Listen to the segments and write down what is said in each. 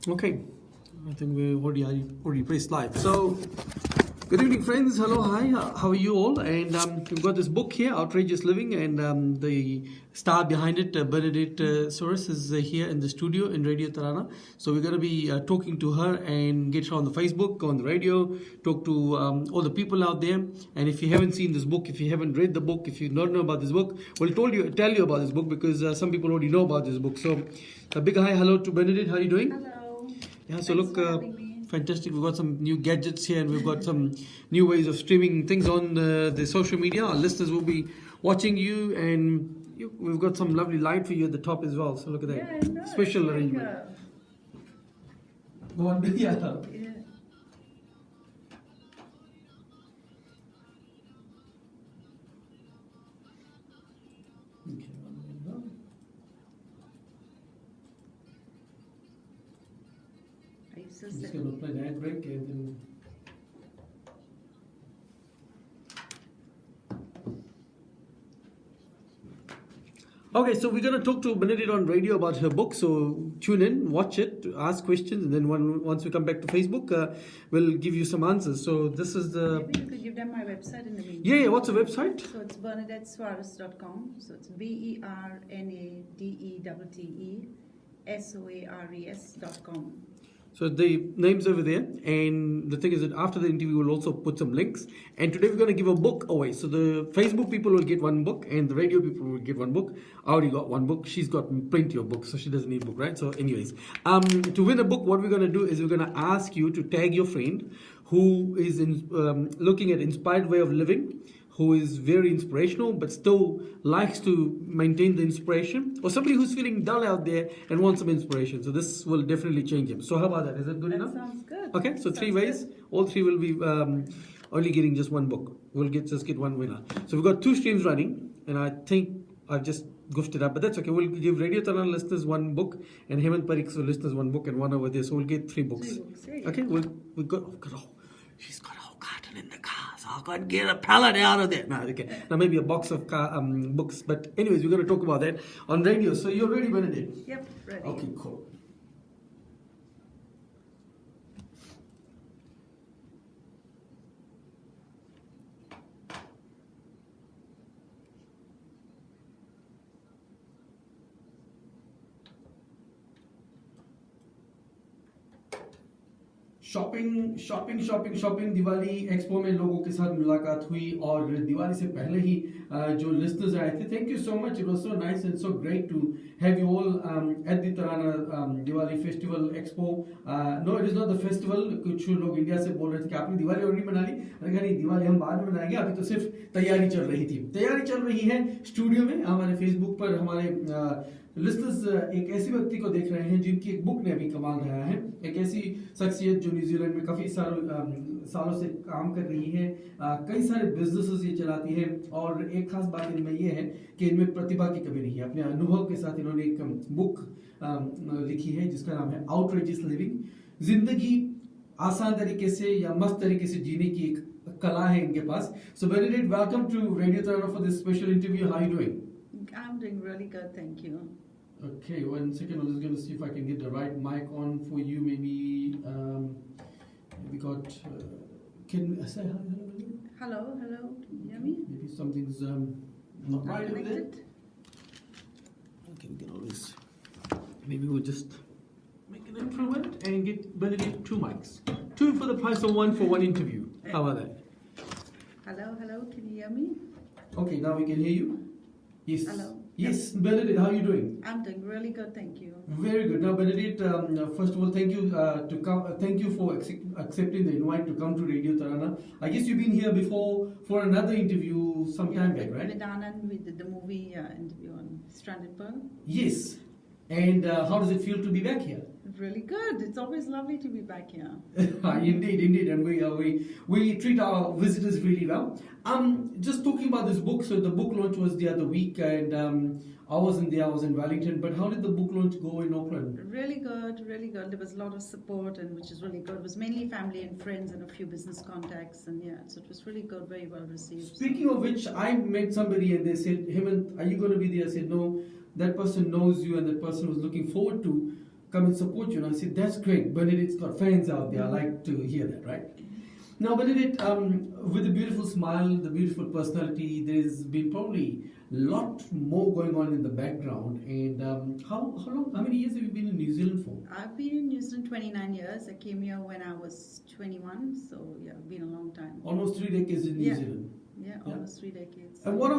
Okay, I think we already pressed live. So, good evening, friends. Hello, hi. How are you all? And we've got this book here, Outrageous Living, and the star behind it, Bernadette Soares, is here in the studio in Radio Tarana. So we're going to be talking to her and get her on the Facebook, on the radio, talk to all the people out there. And if you haven't seen this book, if you haven't read the book, if you don't know about this book, we'll tell you about this book because some people already know about this book. So a big hi, hello to Bernadette. How are you doing? Hello. Yeah, so Thanks look, fantastic. We've got some new gadgets here and we've got some new ways of streaming things on the social media. Our listeners will be watching you and we've got some lovely light for you at the top as well. So look at that. Yeah, I know. Special arrangement. Go on, yeah. Yeah. Okay, one minute. I'm just going to play the ad break and then... Okay, so we're going to talk to Bernadette on radio about her book. So tune in, watch it, ask questions, and then once we come back to Facebook, we'll give you some answers. So this is the... Maybe you could give them my website in the meantime. Yeah, what's the website? So it's BernadetteSoares.com. So it's BernadetteSoares.com. So the name's over there, and the thing is that after the interview we'll also put some links, and today we're going to give a book away. So the Facebook people will get one book and the radio people will get one book. I already got one book. She's got plenty of books, so she doesn't need a book, right? So anyways, to win a book, what we're going to do is we're going to ask you to tag your friend who is looking at inspired way of living, who is very inspirational but still likes to maintain the inspiration, or somebody who's feeling dull out there and wants some inspiration. So this will definitely change him. So how about that? Is that good enough? Sounds good. Okay, so three ways. Good. All three will be only getting just one book. We'll just get one winner. So we've got two streams running, and I think I've just goofed it up, but that's okay. We'll give Radio Tarana listeners one book and Hemant Parikh's listeners one book and one over there. So we'll get three books. Okay, we've got... she's got a whole carton in the car, so I can't get a pallet out of there. No, okay. Now maybe a box of books, but anyways, we're going to talk about that on radio. So you're ready, Bernadette? Yep, ready. Okay, cool. Shopping Diwali expo में लोगों के साथ मुलाकात हुई और दिवाली से पहले ही जो लिस्टर्स आए थे. Thank you so much. It was so nice and so great to have you all at the Tarana Diwali festival expo. No, it is not the festival. कुछ लोग इंडिया से बोल रहे थे कि आपने दिवाली ऑलरेडी मना ली. अरे नहीं, दिवाली हम बाद में मनाएंगे, अभी तो सिर्फ तैयारी चल रही थी. तैयारी चल रही है स्टूडियो में. हमारे फेसबुक पर हमारे लिस्टर्स एक ऐसे व्यक्ति को देख रहे हैं जिनकी एक बुक ने अभी कमाल रहा है. एक ऐसी शख्सियत जो न्यूजीलैंड में काफी सालों से काम कर रही है. कई सारे बिजनेसेस ये चलाती है और एक खास बात इनमें ये है कि इनमें प्रतिभा की कमी नहीं है. अपने अनुभव के साथ इन्होंने एक बुक लिखी है जिसका नाम है आउटरेजियस लिविंग. जिंदगी आसान तरीके से या मस्त तरीके से जीने की एक कला है इनके पास. So Benedict, welcome to radio Tarana for this special interview. How are you doing? I'm doing really good, thank you. Okay, 1 second. I'm just going to see if I can get the right mic on for you. Maybe we got. Can say hi, hello? Hello. Can you hear me? Maybe something's not right over there. Okay, we can always. Maybe we'll just make an improvement and get Bernadette two mics. Two for the price of one for one interview. How about that? Hello. Can you hear me? Okay, now we can hear you. Yes. Hello. Yes, Bernadette, how are you doing? I'm doing really good, thank you. Very good. Now, Bernadette, first of all, thank you to come. Thank you for accepting the invite to come to Radio Tarana. I guess you've been here before for another interview some time back, right? With Anand, we did the movie interview on Stranded Pearl. Yes. And how does it feel to be back here? Really good. It's always lovely to be back here. Indeed, and we treat our visitors really well. Just talking about this book. So the book launch was the other week, and I wasn't there. I was in Wellington. But how did the book launch go in Auckland? Really good. There was a lot of support, and which is really good. It was mainly family and friends and a few business contacts, and yeah, so it was really good, very well received. Speaking of which, I met somebody and they said, Hemant, are you going to be there? I said, no. That person knows you, and that person was looking forward to come and support you. And I said, that's great. Bernadette's got fans out there. I like to hear that, right? Now, Bernadette, with the beautiful smile, the beautiful personality, there's been probably a lot more going on in the background. And how many years have you been in New Zealand for? I've been in New Zealand 29 years. I came here when I was 21, so yeah, been a long time. Almost 3 decades in New Zealand. Yeah, almost 3 decades. And what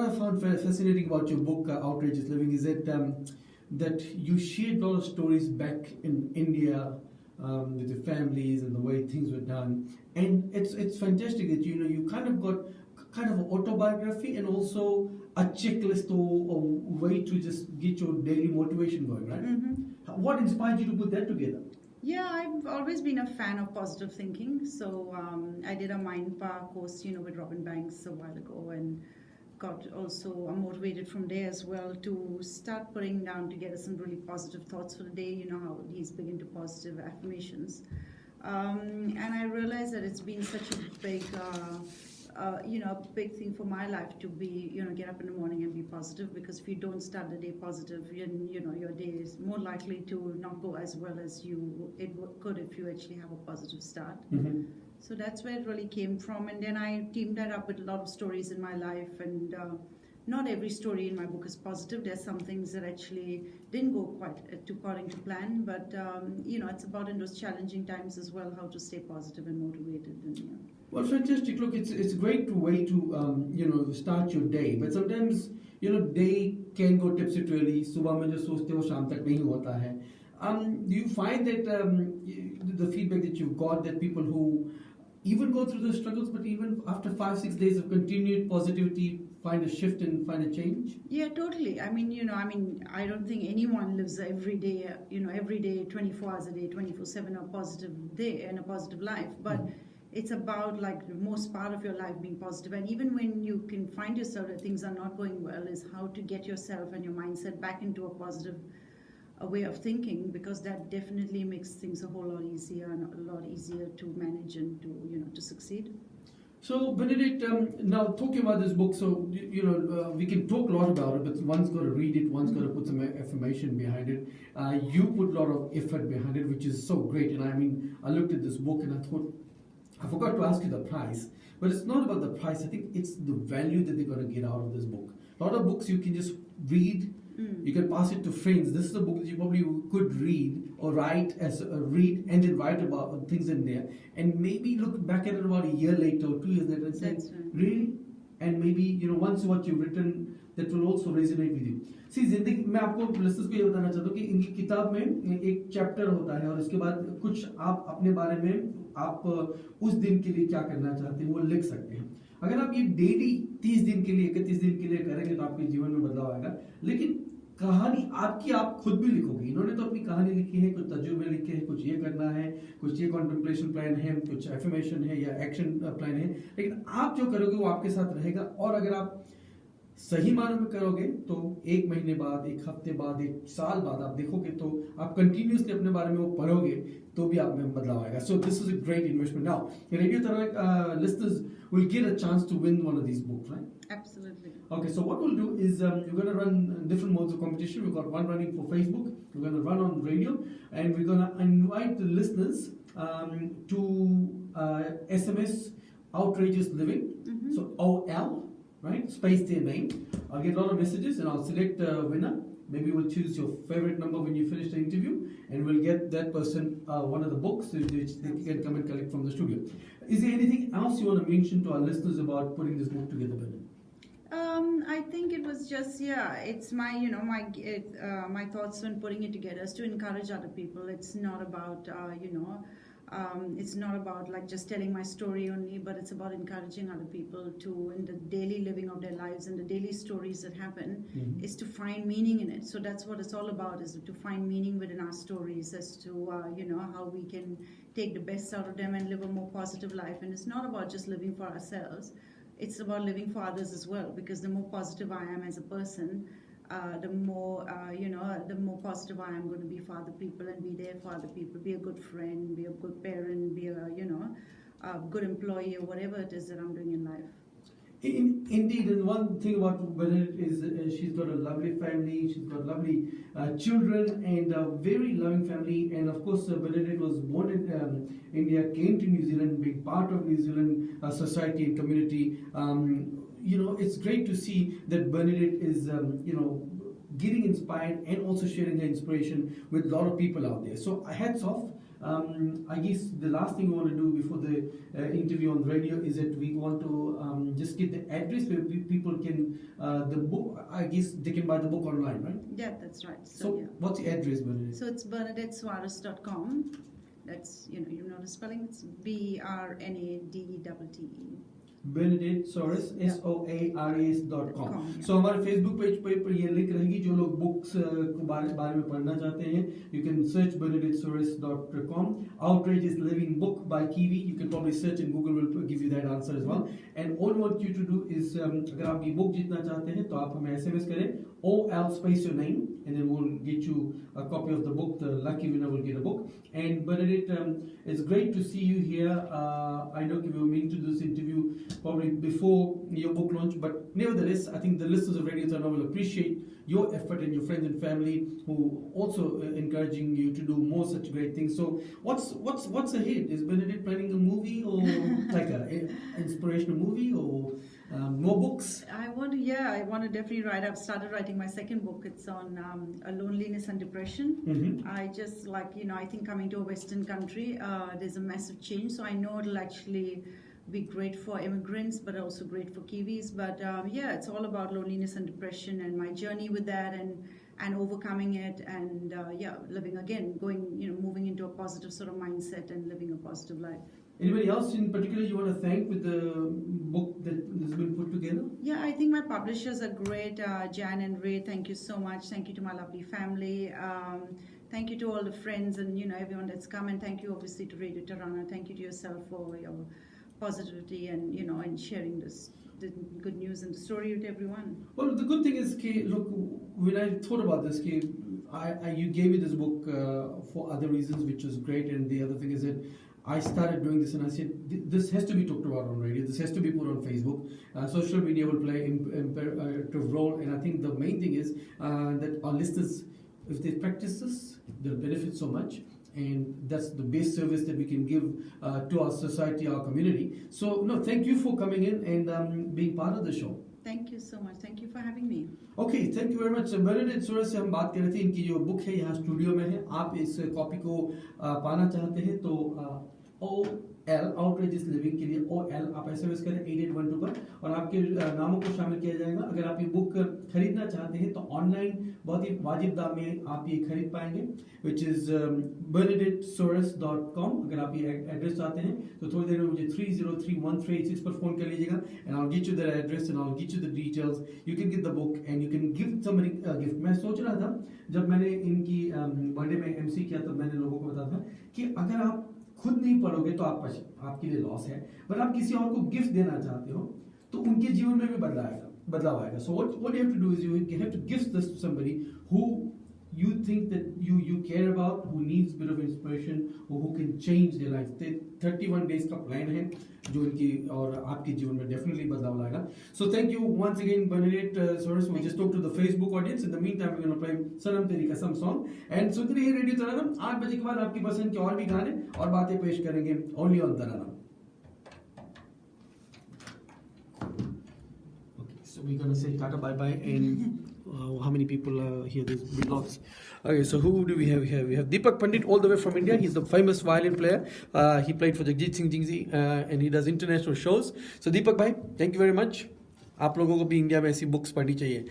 I found very fascinating about your book, Outrageous Living, is that you shared a lot of stories back in India with your families and the way things were done, and it's fantastic that you kind of got kind of an autobiography and also a checklist or way to just get your daily motivation going, right? Mm-hmm. What inspired you to put that together? Yeah, I've always been a fan of positive thinking. So I did a Mind Power course, with Robin Banks a while ago, and got also motivated from there as well to start putting down together some really positive thoughts for the day. You know how he's big into positive affirmations, and I realized that it's been such a big. Big thing for my life to be, get up in the morning and be positive, because if you don't start the day positive, your day is more likely to not go as well as could if you actually have a positive start. Mm-hmm. So that's where it really came from. And then I teamed that up with a lot of stories in my life, and not every story in my book is positive. There's some things that actually didn't go quite according to plan, but it's about in those challenging times as well, how to stay positive and motivated. And Well, fantastic. Look, it's a great way to start your day. But sometimes day can go tipsy-twirly. सुबह में जो सोचते हो शाम तक नहीं होता है. Do you find that the feedback that you've got, that people who even go through the struggles, but even after 5-6 days of continued positivity, find a shift and find a change? Yeah, totally. I don't think anyone lives every day 24 hours a day, 24/7 a positive day and a positive life. But it's about like the most part of your life being positive. And even when you can find yourself that things are not going well, is how to get yourself and your mindset back into a positive way of thinking, because that definitely makes things a whole lot easier and a lot easier to manage and to succeed. So, Bernadette, now talking about this book, so we can talk a lot about it, but one's got to read it, one's got to put some affirmation behind it. You put a lot of effort behind it, which is so great. And I looked at this book and I thought, I forgot to ask you the price, but it's not about the price. I think it's the value that they're going to get out of this book. A lot of books you can just read. You can pass it to friends. This is a book that you probably could read or write read and then write about things in there, and maybe look back at it about a year later or 2 years later and say, really? And maybe once what you've written, that will also resonate with you. See, जिंदगी मैं आपको listeners को ये बताना चाहता हूँ कि इनकी किताब में एक चैप्टर होता है और इसके बाद कुछ आप अपने बारे में आप उस दिन के लिए क्या करना चाहते हैं वो लिख सकते हैं. अगर आप ये डेली 30 दिन के लिए 31 दिन के लिए करेंगे तो आपके जीवन में बदलाव आएगा. लेकिन कहानी आपकी आप खुद भी लिखोगे. इन्होंने तो अपनी कहानी लिखी है, कुछ तजुर्बे लिखे हैं, कुछ ये करना है, कुछ ये कॉन्टेम्पलेशन प्लान है, कुछ एफर्मेशन है या एक्शन प्लान है, लेकिन आप जो करोगे वो आपके साथ रहेगा. और अगर आप सही मानों में करोगे तो 1 महीने बाद, 1 हफ्ते बाद, 1 साल बाद आप देखोगे तो आप कंटिन्यूसली अपने बारे में वो पढ़ोगे तो भी आप में बदलाव आएगा. So this is a great investment. Now, Radio Tarana listeners will get a chance to win one of these books, right? Absolutely. Okay, so what we'll do is we're going to run different modes of competition. We've got one running for Facebook, we're going to run on radio, and we're going to invite the listeners to SMS Outrageous Living. So OL, right? Space their name. I'll get a lot of messages and I'll select a winner. Maybe we'll choose your favorite number when you finish the interview, and we'll get that person one of the books which they can come and collect from the studio. Is there anything else you want to mention to our listeners about putting this book together, Bernadette? I think it was just it's my my thoughts on putting it together is to encourage other people. It's not about it's not about like just telling my story only, but it's about encouraging other people to, in the daily living of their lives and the daily stories that happen, is to find meaning in it. So that's what it's all about, is to find meaning within our stories, as to how we can take the best out of them and live a more positive life. And it's not about just living for ourselves. It's about living for others as well, because the more positive I am as a person, the more positive I am going to be for other people and be there for other people, be a good friend, be a good parent, be a good employee, or whatever it is that I'm doing in life. Indeed, and one thing about Bernadette is she's got a lovely family, she's got lovely children, and a very loving family. And of course, Bernadette was born in India, came to New Zealand, being part of New Zealand society and community. It's great to see that Bernadette is, getting inspired and also sharing her inspiration with a lot of people out there. So, hats off. I guess the last thing we want to do before the interview on the radio is that we want to just get the address where people can, the book, I guess they can buy the book online, right? Yeah, that's right. So, Yeah. what's the address, Bernadette? So it's BernadetteSoares.com. That's, you know the spelling. It's BRNADETTE. Bernadette Soares SOARES.com. Yeah. So हमारे Facebook page पर ये link रहेगी जो लोग books को बारे में पढ़ना चाहते हैं. You can search BernadetteSoares.com. Outrage is Living book by Kiwi. You can probably search and Google will give you that answer as well. And all we want you to do is अगर आप ये book जीतना चाहते हैं तो आप हमें SMS करें OL space your name and then we'll get you a copy of the book. The lucky winner will get a book. And Bernadette, it's great to see you here. I know we were meaning to do this interview probably before your book launch, but nevertheless, I think the listeners of Radio Tarana will appreciate your effort and your friends and family who also encouraging you to do more such great things. So, what's ahead? Is Bernadette planning a movie or like an inspirational movie or more books? I want to definitely write. I've started writing my second book. It's on loneliness and depression. Mm-hmm. I just I think coming to a Western country, there's a massive change. So I know it'll actually be great for immigrants, but also great for Kiwis. But it's all about loneliness and depression and my journey with that and overcoming it and living again, moving into a positive sort of mindset and living a positive life. Anybody else in particular you want to thank with the book that has been put together? Yeah, I think my publishers are great, Jan and Ray. Thank you so much. Thank you to my lovely family. Thank you to all the friends and everyone that's come, and thank you obviously to Radio Tarana. Thank you to yourself for your positivity and and sharing the good news and the story with everyone. Well, the good thing is, look, when I thought about this, you gave me this book for other reasons, which was great, and the other thing is that I started doing this and I said, this has to be talked about on radio, this has to be put on Facebook. Social media will play an imperative role, and I think the main thing is that our listeners, if they practice this, they'll benefit so much. And that's the best service that we can give to our society, our community. So, no, thank you for coming in and being part of the show. Thank you so much. Thank you for having me. Okay, thank you very much. Bernadette Soares से हम बात कर रहे थे. इनकी जो book है यहाँ स्टूडियो में है. आप इस कॉपी को पाना चाहते हैं तो OL आउटरेजियस लिविंग के लिए OL आप SMS करें 8812 पर और आपके नामों को शामिल किया जाएगा. अगर आप ये बुक खरीदना चाहते हैं तो ऑनलाइन बहुत ही वाजिब दाम में आप ये खरीद पाएंगे, which is BernadetteSoares.com. अगर आप ये एड्रेस चाहते हैं तो थोड़ी देर में मुझे 3031386 पर फोन कर लीजिएगा and I'll get you the address and I'll get you the details. You can get the book and you can give somebody a gift. मैं सोच रहा था जब मैंने इनकी बर्थडे में MC किया तब मैंने लोगों को बताया था कि अगर आप खुद नहीं पढ़ोगे तो आपके लिए लॉस है, बट आप किसी और को गिफ्ट देना चाहते हो तो उनके जीवन में भी बदलाव आएगा. So what you have to do is you have to gift this to somebody who you think that you care about, who needs a bit of inspiration, or who can change their life. 31 days का plan है जो इनकी और आपके जीवन में definitely बदलाव लाएगा. So thank you once again, Bernadette Soares. We just talked to the Facebook audience. In the meantime, we're going to play सनम तेरी कसम song and सुनते रहिए रेडियो तराना. 8 बजे के बाद आपकी पसंद के और भी गाने और बातें पेश करेंगे only on Tarana. Okay, so we're going to say tata bye bye and how many people here? There's lots. Okay, so who do we have here? We have Deepak Pandit all the way from India. He's the famous violin player. He played for Jagjit Singh Jingzi and he does international shows. So Deepak bhai, thank you very much. आप लोगों को भी India में ऐसी books पढ़नी चाहिए.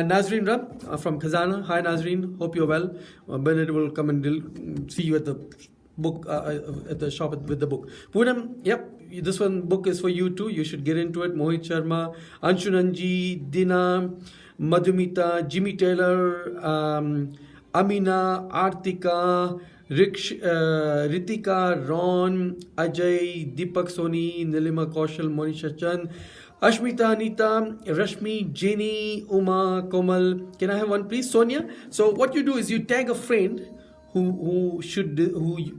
Nazreen Rab from Khazana. Hi Nazreen, hope you're well. Bernadette will come and see you at the book at the shop with the book. Poonam, yep, this one book is for you too. You should get into it. Mohit Sharma, Anshunanji, Dina, Madhumita, Jimmy Taylor, Amina, Artika, Ritika, Ron, Ajay, Deepak Soni, Nilima Kaushal, Monisha Chand, Ashmita, Anita, Rashmi, Jenny, Uma, Komal. Can I have one please? Sonia. So what you do is you tag a friend who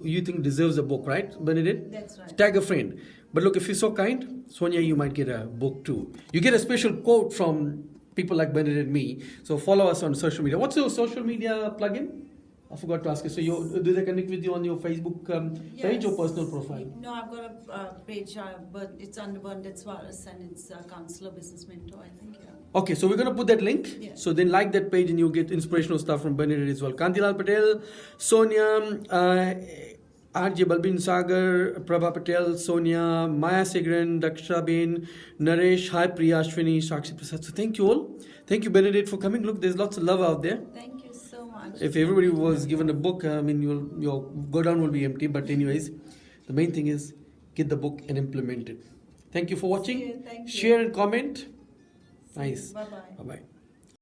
you think deserves a book, right, Bernadette? That's right. Tag a friend. But look, if you're so kind, Sonia, you might get a book too. You get a special quote from people like Bernadette and me. So follow us on social media. What's your social media plugin? I forgot to ask you. So do they connect with you on your Facebook page or personal profile? No, I've got a page, but it's under Bernadette Soares, and it's Counselor Business Mentor, I think, yeah. Okay, so we're going to put that link. Yeah. So then like that page and you'll get inspirational stuff from Bernadette as well. Kantilal Patel, Sonia, RJ Balbin Sagar, Prabha Patel, Sonia, Maya Sigran, Daksha Ben, Naresh, Hi Priya, Ashwini, Sakshi Prasad. So thank you all. Thank you, Bernadette, for coming. Look, there's lots of love out there. Thank you so much. If everybody was given a book, I mean, your go down will be empty. But anyways, the main thing is get the book and implement it. Thank you for watching. Thank you. Share and comment. Nice. Bye-bye. Bye-bye.